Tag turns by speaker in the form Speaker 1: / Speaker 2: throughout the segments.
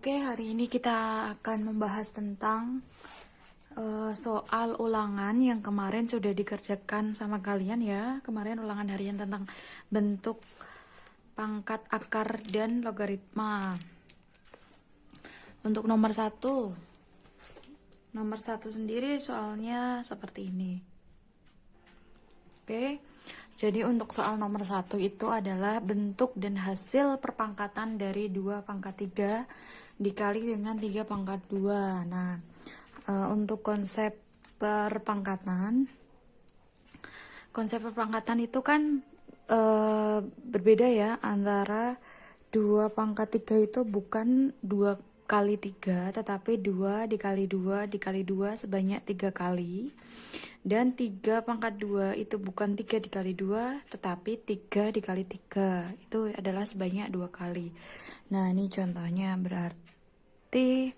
Speaker 1: Oke, hari ini kita akan membahas tentang soal ulangan yang kemarin sudah dikerjakan sama kalian ya. Kemarin ulangan harian tentang bentuk, pangkat, akar, dan logaritma. Untuk nomor satu sendiri soalnya seperti ini. Oke, jadi untuk soal nomor 1 itu adalah bentuk dan hasil perpangkatan dari 2 pangkat 3 dikali dengan 3 pangkat 2. Nah, untuk konsep perpangkatan itu kan berbeda ya, antara 2 pangkat 3 itu bukan 2 kali 3, tetapi 2 dikali 2 dikali 2 sebanyak 3 kali. Dan 3 pangkat 2 itu bukan 3 dikali 2, tetapi 3 dikali 3. Itu adalah sebanyak 2 kali. Nah, ini contohnya berarti,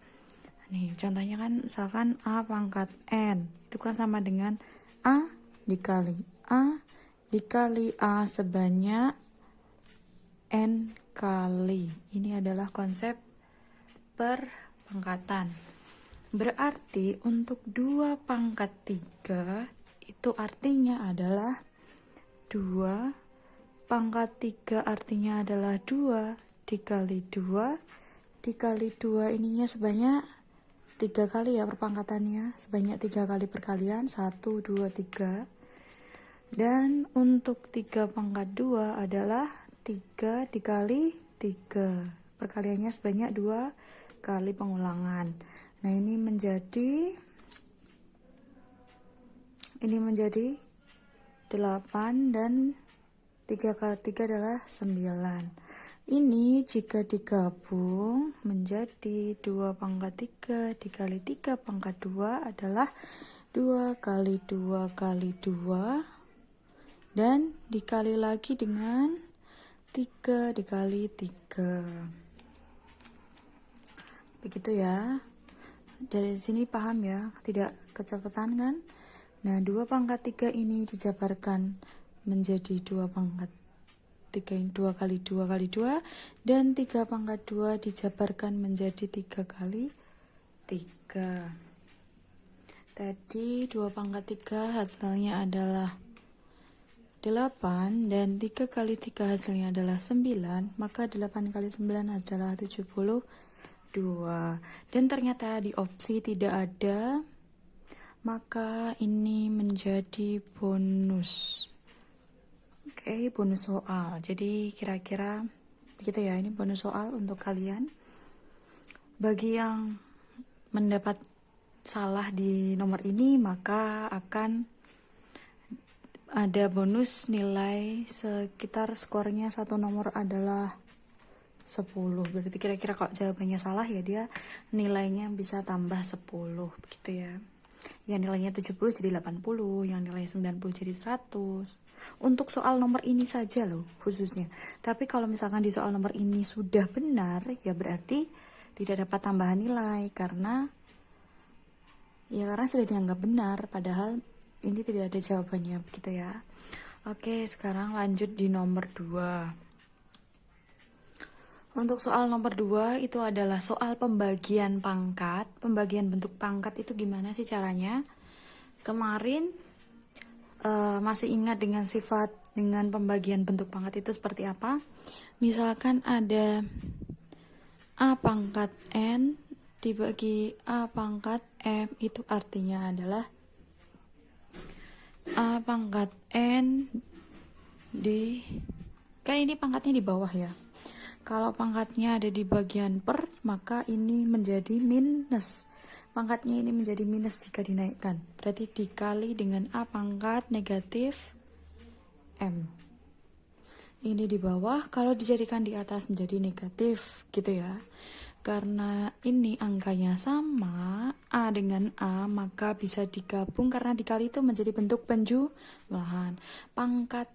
Speaker 1: nih contohnya kan misalkan A pangkat N. Itu kan sama dengan A dikali A sebanyak N kali. Ini adalah konsep perpangkatan. Berarti untuk 2 pangkat 3 itu artinya adalah 2 pangkat 3 artinya adalah 2 dikali 2 dikali 2 ininya sebanyak 3 kali ya perpangkatannya, sebanyak 3 kali perkalian 1, 2, 3. Dan untuk 3 pangkat 2 adalah 3 dikali 3, perkaliannya sebanyak 2 kali pengulangan. Nah, ini menjadi 8 dan 3 kali 3 adalah 9. Ini jika digabung menjadi 2 pangkat 3 dikali 3 pangkat 2 adalah 2 kali 2 kali 2 dan dikali lagi dengan 3 dikali 3. Begitu ya. Dari sini paham ya, tidak kecepatan kan? Nah, 2 pangkat 3 ini dijabarkan menjadi 2 pangkat 3 ini 2 kali 2 kali 2, dan 3 pangkat 2 dijabarkan menjadi 3 kali 3. Tadi 2 pangkat 3 hasilnya adalah 8 dan 3 kali 3 hasilnya adalah 9, maka 8 kali 9 adalah 72. Dan ternyata di opsi tidak ada, maka ini menjadi bonus. Oke, bonus soal. Jadi kira-kira begitu ya, ini bonus soal untuk kalian. Bagi yang mendapat salah di nomor ini, maka akan ada bonus nilai sekitar skornya satu nomor adalah 10. Berarti kira-kira kalau jawabannya salah ya dia nilainya bisa tambah 10 begitu ya. Yang nilainya 70 jadi 80, yang nilainya 90 jadi 100. Untuk soal nomor ini saja loh khususnya. Tapi kalau misalkan di soal nomor ini sudah benar, ya berarti tidak dapat tambahan nilai karena sudah dianggap benar, padahal ini tidak ada jawabannya begitu ya. Oke, sekarang lanjut di nomor 2. Untuk soal nomor 2 itu adalah soal pembagian pangkat. Pembagian bentuk pangkat itu gimana sih caranya? Kemarin masih ingat dengan sifat dengan pembagian bentuk pangkat itu seperti apa? Misalkan ada A pangkat N dibagi A pangkat M, itu artinya adalah A pangkat N kan ini pangkatnya di bawah ya. Kalau pangkatnya ada di bagian per, maka ini menjadi minus. Pangkatnya ini menjadi minus jika dinaikkan. Berarti dikali dengan A pangkat negatif M. Ini di bawah, kalau dijadikan di atas menjadi negatif, gitu ya. Karena ini angkanya sama, A dengan A, maka bisa digabung karena dikali itu menjadi bentuk penjumlahan. Pangkat,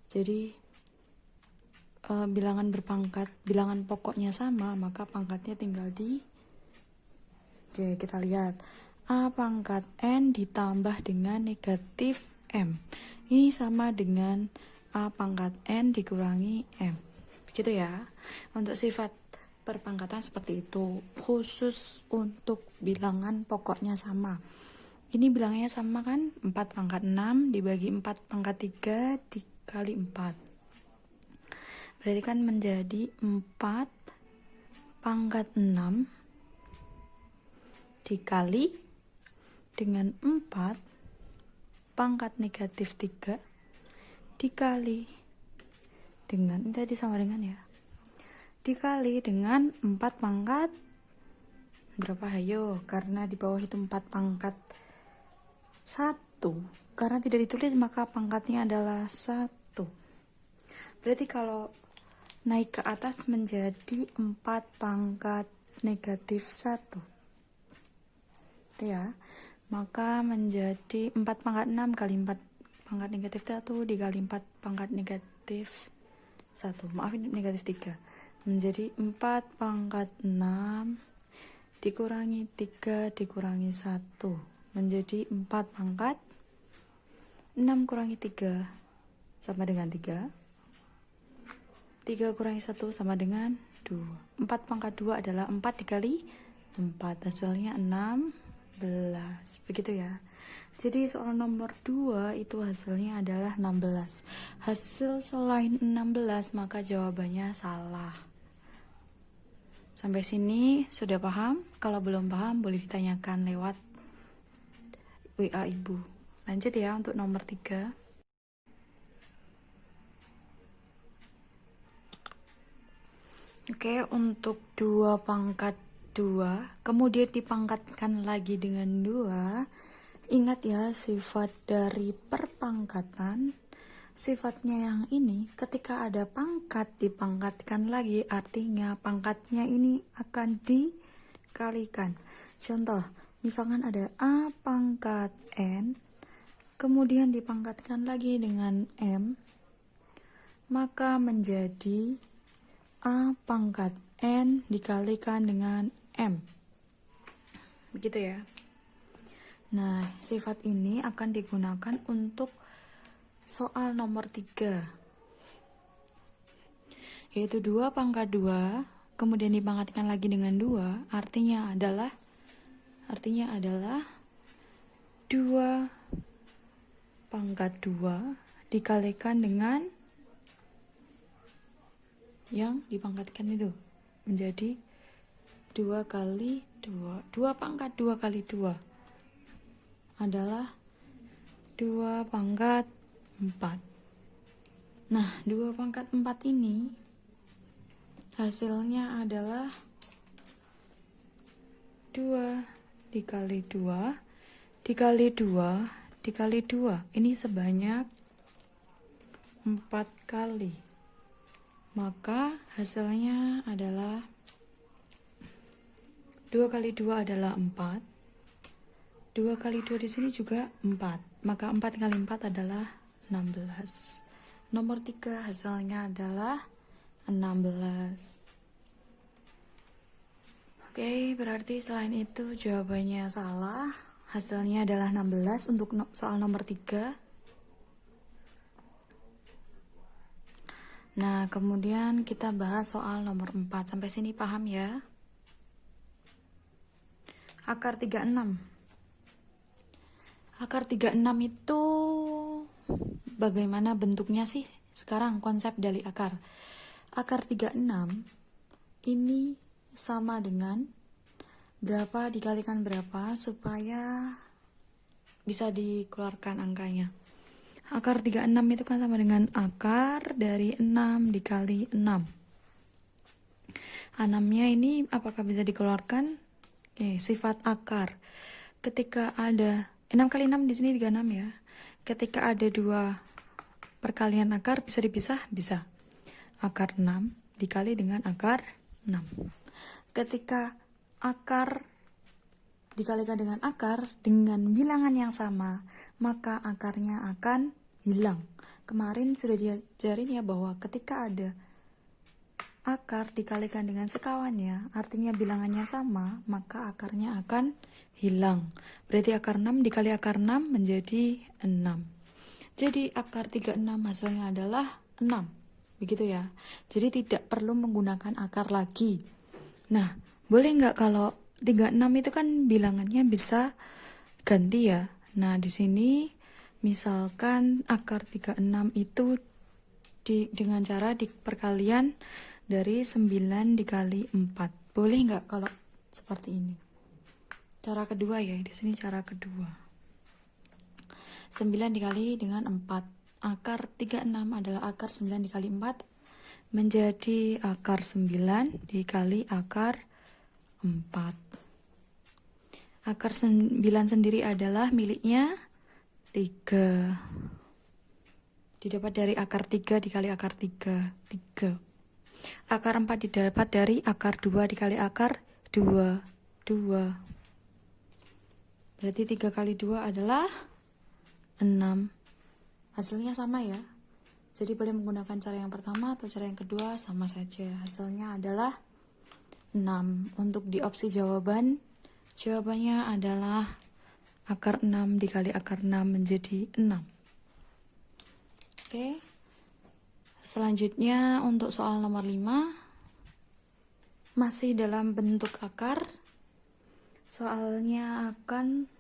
Speaker 1: jadi bilangan berpangkat, bilangan pokoknya sama, maka pangkatnya tinggal Oke, kita lihat. A pangkat N ditambah dengan negatif M. Ini sama dengan A pangkat N dikurangi M. Begitu ya. Untuk sifat perpangkatan seperti itu, khusus untuk bilangan pokoknya sama. Ini bilangnya sama kan, 4 pangkat 6 dibagi 4 pangkat 3 dikali 4. Berarti kan menjadi 4 pangkat 6 dikali dengan 4 pangkat negatif 3 dikali dengan, ini tadi sama dengan ya, dikali dengan 4 pangkat berapa, hayo, karena di bawah itu 4 pangkat 1, karena tidak ditulis maka pangkatnya adalah 1. Berarti kalau naik ke atas menjadi 4 pangkat negatif 1 itu ya, maka menjadi 4 pangkat 6 kali 4 pangkat negatif 1 dikali 4 pangkat negatif 1, maaf ini negatif 3, menjadi 4 pangkat 6 dikurangi 3 dikurangi 1 menjadi 4 pangkat 6 kurangi 3 sama dengan 3 kurangi 1 sama dengan 2. 4 pangkat 2 adalah 4 dikali 4, hasilnya 16. Begitu ya. Jadi soal nomor 2 itu hasilnya adalah 16. Hasil selain 16 maka jawabannya salah. Sampai sini sudah paham? Kalau belum paham boleh ditanyakan lewat WA Ibu. Lanjut ya untuk nomor 3. Oke, untuk 2 pangkat 2, kemudian dipangkatkan lagi dengan 2. Ingat ya, sifat dari perpangkatan, sifatnya yang ini, ketika ada pangkat dipangkatkan lagi, artinya pangkatnya ini akan dikalikan. Contoh, misalkan ada A pangkat N, kemudian dipangkatkan lagi dengan M, maka menjadi A pangkat N dikalikan dengan M. Begitu ya. Nah, sifat ini akan digunakan untuk soal nomor 3. Yaitu 2 pangkat 2, kemudian dipangkatkan lagi dengan 2, artinya adalah 2 pangkat 2 dikalikan dengan yang dipangkatkan itu, menjadi 2 kali 2. 2 pangkat 2 kali 2 adalah 2 pangkat 4. Nah, 2 pangkat 4 ini hasilnya adalah 2 dikali 2 dikali 2 dikali 2. Ini sebanyak 4 kali. Maka hasilnya adalah 2 kali 2 adalah 4. 2 kali 2 di sini juga 4. Maka 4 kali 4 adalah 16. Nomor 3 hasilnya adalah 16. Oke, berarti selain itu jawabannya salah. Hasilnya adalah 16 untuk soal nomor 3. Nah, kemudian kita bahas soal nomor 4. Sampai sini paham ya? Akar 36. Akar 36 itu bagaimana bentuknya sih? Sekarang konsep dari akar. Akar 36 ini sama dengan berapa dikalikan berapa supaya bisa dikeluarkan angkanya. Akar 36 itu kan sama dengan akar dari 6 dikali 6. 6-nya ini apakah bisa dikeluarkan? Oke, sifat akar. Ketika ada 6 kali 6 di sini 36 ya. Ketika ada 2 perkalian akar bisa dipisah? Bisa. Akar 6 dikali dengan akar 6. Ketika akar dikalikan dengan akar dengan bilangan yang sama, maka akarnya akan hilang. Kemarin sudah diajarin ya bahwa ketika ada akar dikalikan dengan sekawannya, artinya bilangannya sama, maka akarnya akan hilang. Berarti akar 6 dikali akar 6 menjadi 6. Jadi akar 36 hasilnya adalah 6. Begitu ya. Jadi tidak perlu menggunakan akar lagi. Nah, boleh nggak kalau 36 itu kan bilangannya bisa ganti ya. Nah, di sini misalkan akar 36 itu dengan cara perkalian dari 9 dikali 4. Boleh nggak kalau seperti ini? Cara kedua ya, di sini cara kedua. 9 dikali dengan 4. Akar 36 adalah akar 9 dikali 4 menjadi akar 9 dikali akar 4. Akar 9 sendiri adalah miliknya 3. Didapat dari akar 3 dikali akar 3. 3. Akar 4 didapat dari akar 2 dikali akar 2. 2. Berarti 3 kali 2 adalah 6. Hasilnya sama ya. Jadi boleh menggunakan cara yang pertama atau cara yang kedua, sama saja. Hasilnya adalah 6. Untuk di opsi jawaban, jawabannya adalah akar 6 dikali akar 6 menjadi 6. Oke. Selanjutnya untuk soal nomor 5, masih dalam bentuk akar. Soalnya akan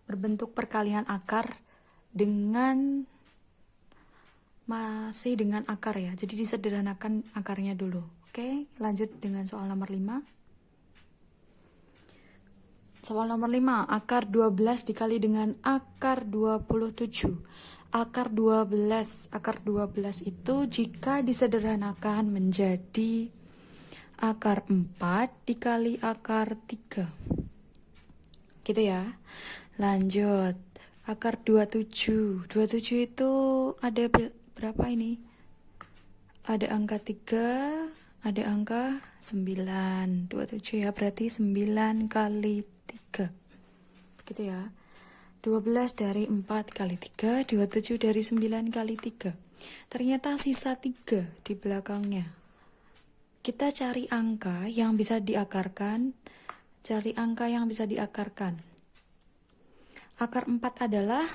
Speaker 1: berbentuk perkalian akar dengan masih dengan akar ya. Jadi disederhanakan akarnya dulu. Oke, lanjut dengan soal nomor 5. Soal nomor 5, akar 12 dikali dengan akar 27. Akar 12 itu jika disederhanakan menjadi akar 4 dikali akar 3. Gitu ya. Lanjut. Akar 27. 27 itu ada berapa ini? Ada angka 3, ada angka 9. 27 ya, berarti 9 kali 3. Begitu ya. 12 dari 4 kali 3, 27 dari 9 kali 3. Ternyata sisa 3 di belakangnya. Kita cari angka yang bisa diakarkan. Cari angka yang bisa diakarkan. Akar 4 adalah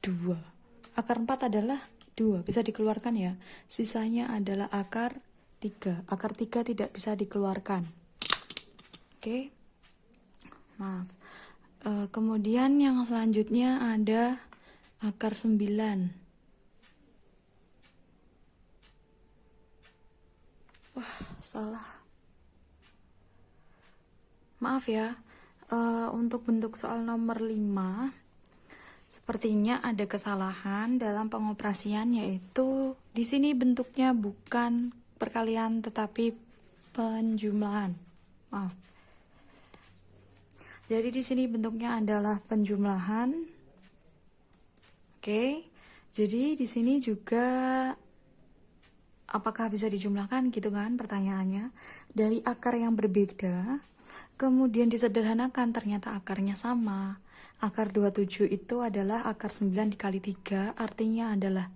Speaker 1: 2. Akar 4 adalah 2, bisa dikeluarkan ya. Sisanya adalah akar 3. Akar 3 tidak bisa dikeluarkan. Oke. Maaf. Kemudian yang selanjutnya ada akar 9. Wah, salah. Maaf ya. Untuk bentuk soal nomor 5, sepertinya ada kesalahan dalam pengoperasian, yaitu di sini bentuknya bukan perkalian tetapi penjumlahan. Maaf. Jadi di sini bentuknya adalah penjumlahan. Oke. Jadi di sini juga apakah bisa dijumlahkan gitu kan pertanyaannya? Dari akar yang berbeda, kemudian disederhanakan ternyata akarnya sama. Akar 27 itu adalah akar 9 dikali 3, artinya adalah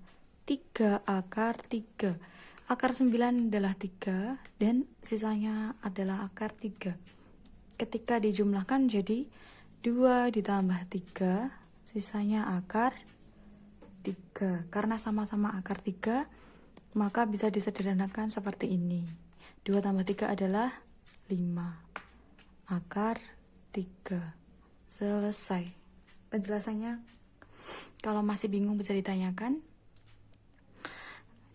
Speaker 1: 3 akar 3. Akar 9 adalah 3 dan sisanya adalah akar 3. Ketika dijumlahkan jadi 2 ditambah 3, sisanya akar 3. Karena sama-sama akar 3, maka bisa disederhanakan seperti ini. 2 tambah 3 adalah 5. Akar 3. Selesai. Penjelasannya kalau masih bingung bisa ditanyakan.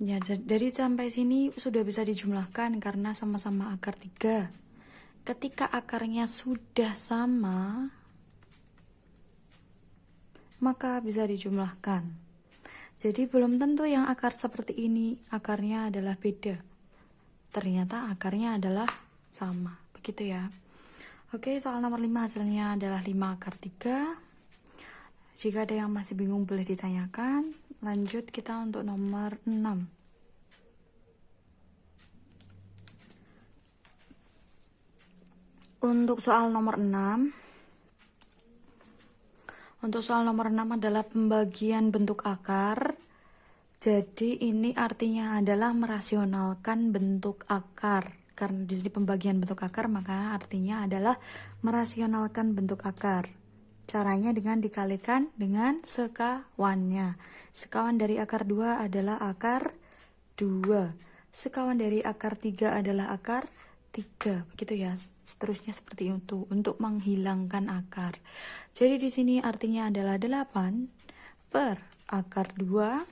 Speaker 1: Ya, jadi sampai sini sudah bisa dijumlahkan karena sama-sama akar 3. Ketika akarnya sudah sama, maka bisa dijumlahkan. Jadi belum tentu yang akar seperti ini akarnya adalah beda. Ternyata akarnya adalah sama. Begitu ya. Oke, soal nomor 5 hasilnya adalah 5 akar 3. Jika ada yang masih bingung boleh ditanyakan. Lanjut kita untuk nomor 6. Untuk soal nomor 6. Untuk soal nomor 6 adalah pembagian bentuk akar. Jadi ini artinya adalah merasionalkan bentuk akar. Karena di sini pembagian bentuk akar, maka artinya adalah merasionalkan bentuk akar. Caranya dengan dikalikan dengan sekawannya. Sekawan dari akar 2 adalah akar 2. sekawan dari akar 3 adalah akar 3. Begitu ya. Seterusnya seperti itu untuk menghilangkan akar. Jadi di sini artinya adalah 8 per akar 2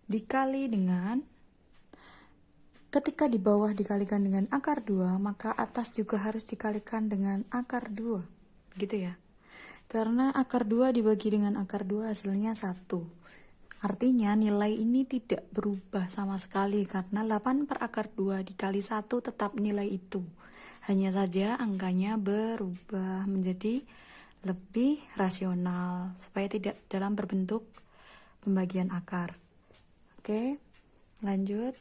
Speaker 1: dikali dengan, ketika di bawah dikalikan dengan akar 2, maka atas juga harus dikalikan dengan akar 2. Begitu ya. Karena akar 2 dibagi dengan akar 2 hasilnya 1. Artinya nilai ini tidak berubah sama sekali karena 8 per akar 2 dikali 1 tetap nilai itu. Hanya saja angkanya berubah menjadi lebih rasional supaya tidak dalam berbentuk pembagian akar. Oke, lanjut.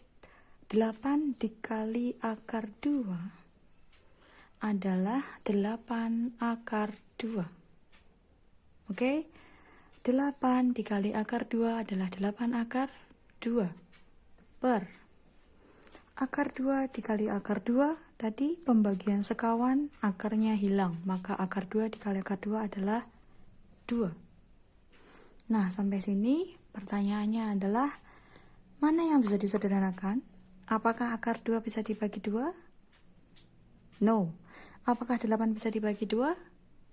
Speaker 1: 8 dikali akar 2 adalah 8 akar 2. Oke, 8 dikali akar 2 adalah 8 akar 2 per akar 2 dikali akar 2, tadi pembagian sekawan akarnya hilang, maka akar 2 dikali akar 2 adalah 2. Nah, sampai sini pertanyaannya adalah mana yang bisa disederhanakan? Apakah akar 2 bisa dibagi 2? No. Apakah 8 bisa dibagi 2?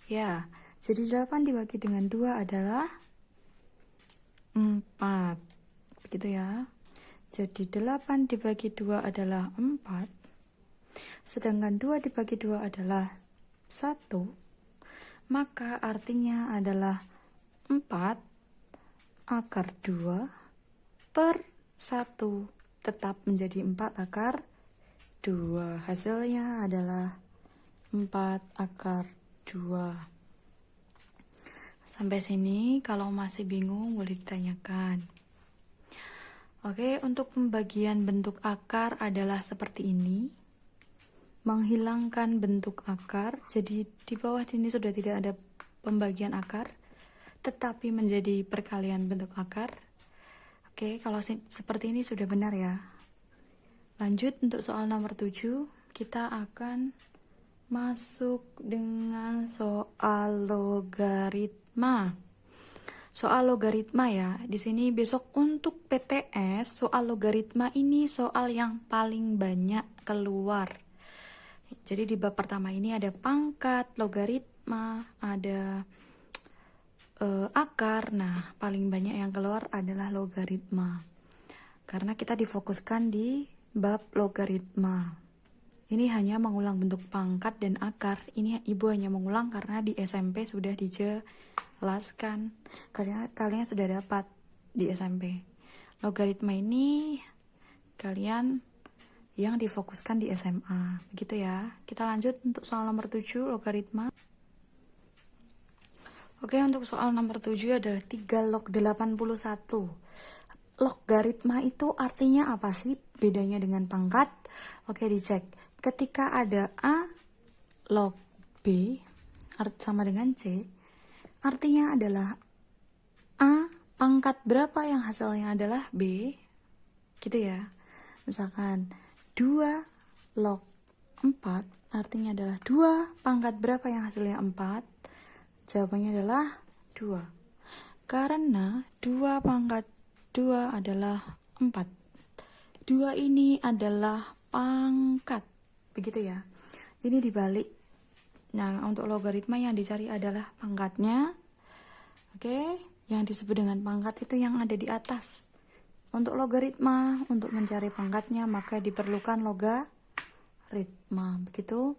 Speaker 1: Ya. Jadi 8 dibagi dengan 2 adalah 4. Begitu ya. Jadi 8 dibagi 2 adalah 4. Sedangkan 2 dibagi 2 adalah 1. Maka artinya adalah 4 akar 2 per 1 tetap menjadi 4 akar 2. Hasilnya adalah 4 akar 2. Sampai sini kalau masih bingung boleh ditanyakan. Oke, untuk pembagian bentuk akar adalah seperti ini. Menghilangkan bentuk akar, jadi di bawah sini sudah tidak ada pembagian akar, tetapi menjadi perkalian bentuk akar. Oke, kalau seperti ini sudah benar ya. Lanjut untuk soal nomor 7, kita akan masuk dengan soal logaritma. Soal logaritma ya. Di sini besok untuk PTS, soal logaritma ini soal yang paling banyak keluar. Jadi di bab pertama ini ada pangkat, logaritma, ada akar. Nah, paling banyak yang keluar adalah logaritma. Karena kita difokuskan di bab logaritma. Ini hanya mengulang bentuk pangkat dan akar. Ini ibu hanya mengulang karena di SMP sudah dijelaskan. Kalian sudah dapat di SMP. Logaritma ini kalian yang difokuskan di SMA. Begitu ya. Kita lanjut untuk soal nomor 7, logaritma. Oke, untuk soal nomor 7 adalah 3 log 81. Logaritma itu artinya apa sih? Bedanya dengan pangkat? Oke, dicek. Ketika ada A log B sama dengan C, artinya adalah A pangkat berapa yang hasilnya adalah B, gitu ya. Misalkan 2 log 4 artinya adalah 2 pangkat berapa yang hasilnya 4, jawabannya adalah 2. Karena 2 pangkat 2 adalah 4. 2 ini adalah pangkat. Begitu ya. Ini dibalik. Nah, untuk logaritma yang dicari adalah pangkatnya. Oke, yang disebut dengan pangkat itu yang ada di atas. Untuk logaritma, untuk mencari pangkatnya maka diperlukan logaritma. Begitu.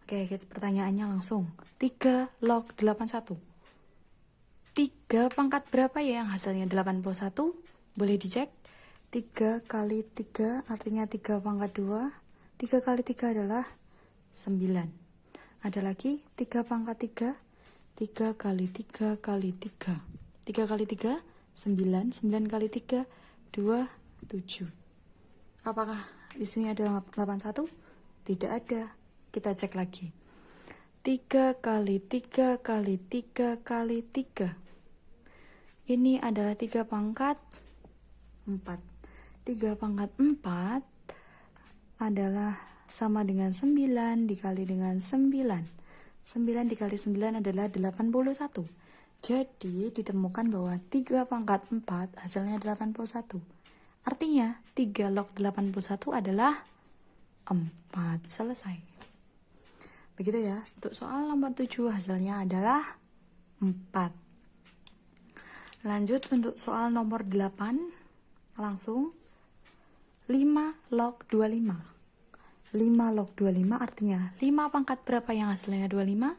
Speaker 1: Oke, pertanyaannya langsung. 3 log 81. 3 pangkat berapa ya yang hasilnya 81? Boleh dicek. 3 kali 3 artinya 3 pangkat 2. 3 kali 3 adalah 9. Ada lagi 3 pangkat 3. 3 kali 3 kali 3. 3 kali 3, 9. 9 kali 3, 27. Apakah di sini ada 81? Tidak ada. Kita cek lagi. 3 kali 3 kali 3 kali 3. Ini adalah 3 pangkat 4. 3 pangkat 4 adalah sama dengan 9 dikali dengan 9. 9 dikali 9 adalah 81. Jadi ditemukan bahwa 3 pangkat 4 hasilnya 81. Artinya 3 log 81 adalah 4. Selesai. Begitu ya. Untuk soal nomor 7 hasilnya adalah 4. Lanjut untuk soal nomor 8. Langsung 5 log 25. 5 log 25 artinya 5 pangkat berapa yang hasilnya 25?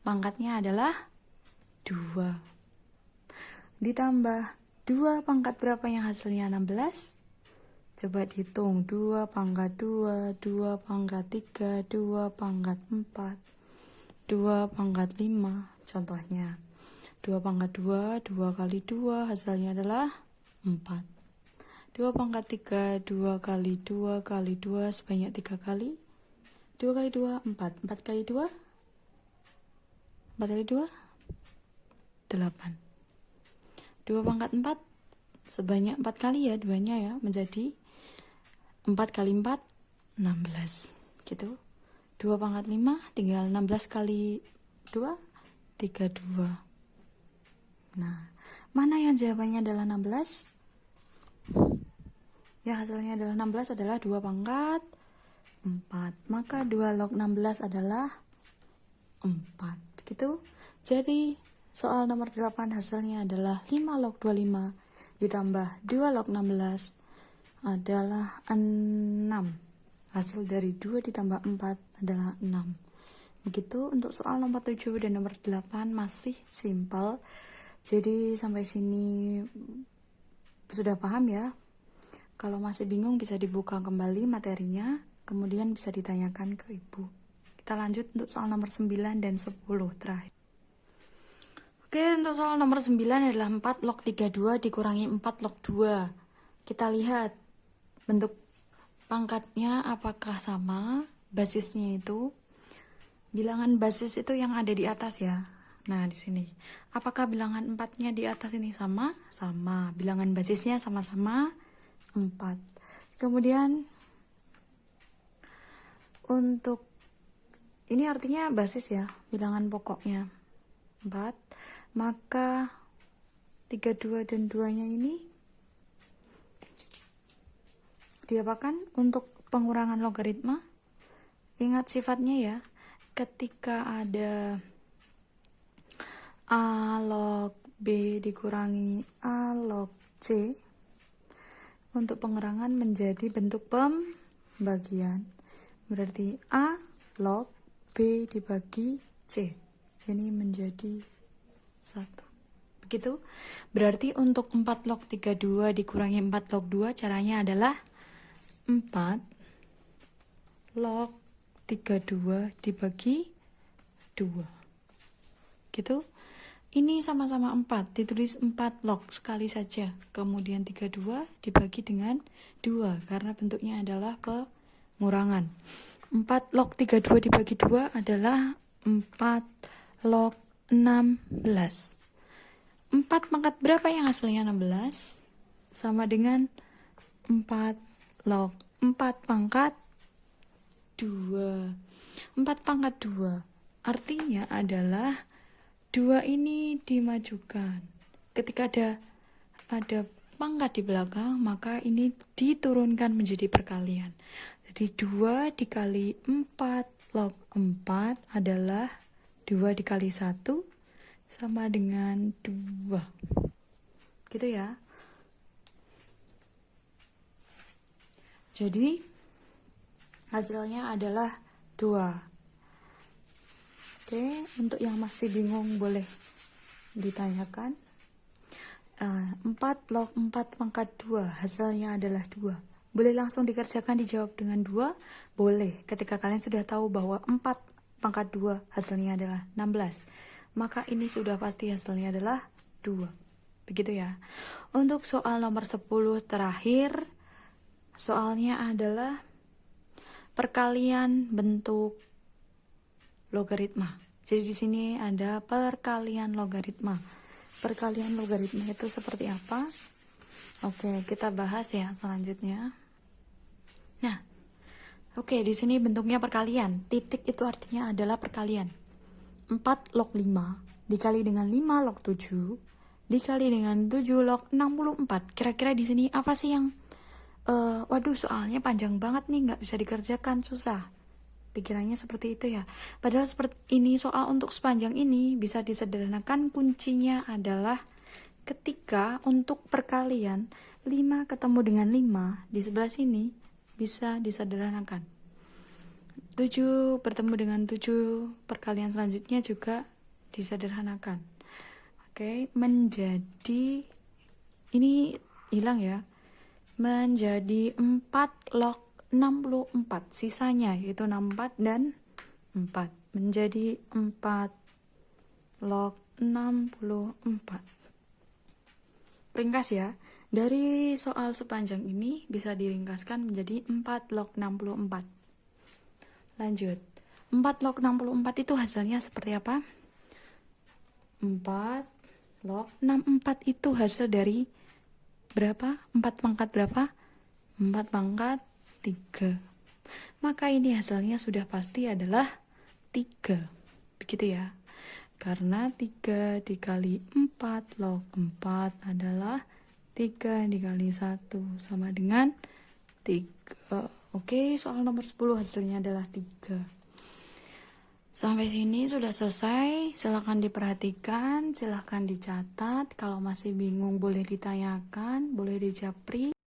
Speaker 1: Pangkatnya adalah 2. Ditambah 2 pangkat berapa yang hasilnya 16? Coba dihitung. 2 pangkat 2, 2 pangkat 3, 2 pangkat 4, 2 pangkat 5. Contohnya 2 pangkat 2, 2 kali 2 hasilnya adalah 4. 2 pangkat 3, 2 kali 2 kali 2 sebanyak 3 kali. 2 kali 2, 4. 4 kali 2, 4 kali 2, 8. 2 pangkat 4, sebanyak 4 kali ya, duanya ya, menjadi 4 kali 4, 16. Gitu. 2 pangkat 5, tinggal 16 kali 2, 32. Nah, mana yang jawabannya adalah 16? Yang hasilnya adalah 16 adalah 2 pangkat 4. Maka 2 log 16 adalah 4. Begitu. Jadi soal nomor 8 hasilnya adalah 5 log 25 ditambah 2 log 16 adalah 6. Hasil dari 2 ditambah 4 adalah 6. Begitu untuk soal nomor 7 dan nomor 8 masih simpel. Jadi sampai sini sudah paham ya? Kalau masih bingung bisa dibuka kembali materinya, kemudian bisa ditanyakan ke ibu. Kita lanjut untuk soal nomor 9 dan 10 terakhir. Oke, untuk soal nomor 9 adalah 4 log 32 dikurangi 4 log 2. Kita lihat bentuk pangkatnya apakah sama, basisnya itu. Bilangan basis itu yang ada di atas ya. Nah, di sini. Apakah bilangan 4-nya di atas ini sama? Sama. Bilangan basisnya sama-sama 4. Kemudian untuk ini artinya basis ya, bilangan pokoknya 4. Maka 32 dan 2-nya ini diapakan untuk pengurangan logaritma? Ingat sifatnya ya. Ketika ada A log B dikurangi A log C, untuk pengurangan menjadi bentuk pembagian. Berarti A log B dibagi C. Ini menjadi 1. Begitu. Berarti untuk 4 log 32 dikurangi 4 log 2 caranya adalah 4 log 32 dibagi 2. Gitu. Ini sama-sama 4, ditulis 4 log sekali saja. Kemudian 32 dibagi dengan 2, karena bentuknya adalah pengurangan. 4 log 32 dibagi 2 adalah 4 log 16. 4 pangkat berapa yang hasilnya 16? Sama dengan 4 log 4 pangkat 2. 4 pangkat 2 artinya adalah 2 ini dimajukan. Ketika ada pangkat di belakang, maka ini diturunkan menjadi perkalian. Jadi 2 dikali 4 log 4 adalah 2 dikali 1 sama dengan 2. Gitu ya. Jadi hasilnya adalah 2. Oke, untuk yang masih bingung boleh ditanyakan. 4 log 4 pangkat 2 hasilnya adalah 2. Boleh langsung dikerjakan dijawab dengan 2? Boleh, ketika kalian sudah tahu bahwa 4 pangkat 2 hasilnya adalah 16. Maka ini sudah pasti hasilnya adalah 2. Begitu ya. Untuk soal nomor 10 terakhir, soalnya adalah perkalian bentuk logaritma. Jadi di sini ada perkalian logaritma. Perkalian logaritma itu seperti apa? Oke, kita bahas ya selanjutnya. Nah, oke, di sini bentuknya perkalian. Titik itu artinya adalah perkalian. 4 log 5 dikali dengan 5 log 7 dikali dengan 7 log 64. Kira-kira di sini apa sih yang waduh, soalnya panjang banget nih, nggak bisa dikerjakan, susah. Pikirannya seperti itu ya. Padahal seperti ini soal untuk sepanjang ini bisa disederhanakan. Kuncinya adalah ketika untuk perkalian 5 ketemu dengan 5 di sebelah sini bisa disederhanakan. 7 bertemu dengan 7 perkalian selanjutnya juga disederhanakan. Oke, menjadi ini hilang ya. Menjadi 4 log 64. Sisanya yaitu 64 dan 4. Menjadi 4 log 64. Ringkas ya. Dari soal sepanjang ini bisa diringkaskan menjadi 4 log 64. Lanjut. 4 log 64 itu hasilnya seperti apa? 4 log 64 itu hasil dari berapa? 4 pangkat berapa? 4 pangkat 3. Maka ini hasilnya sudah pasti adalah 3. Begitu ya. Karena 3 dikali 4 log 4 adalah 3 dikali 1 sama dengan 3. Oke, soal nomor 10 hasilnya adalah 3. Sampai sini sudah selesai. Silahkan diperhatikan, silahkan dicatat. Kalau masih bingung boleh ditanyakan, boleh dijapri.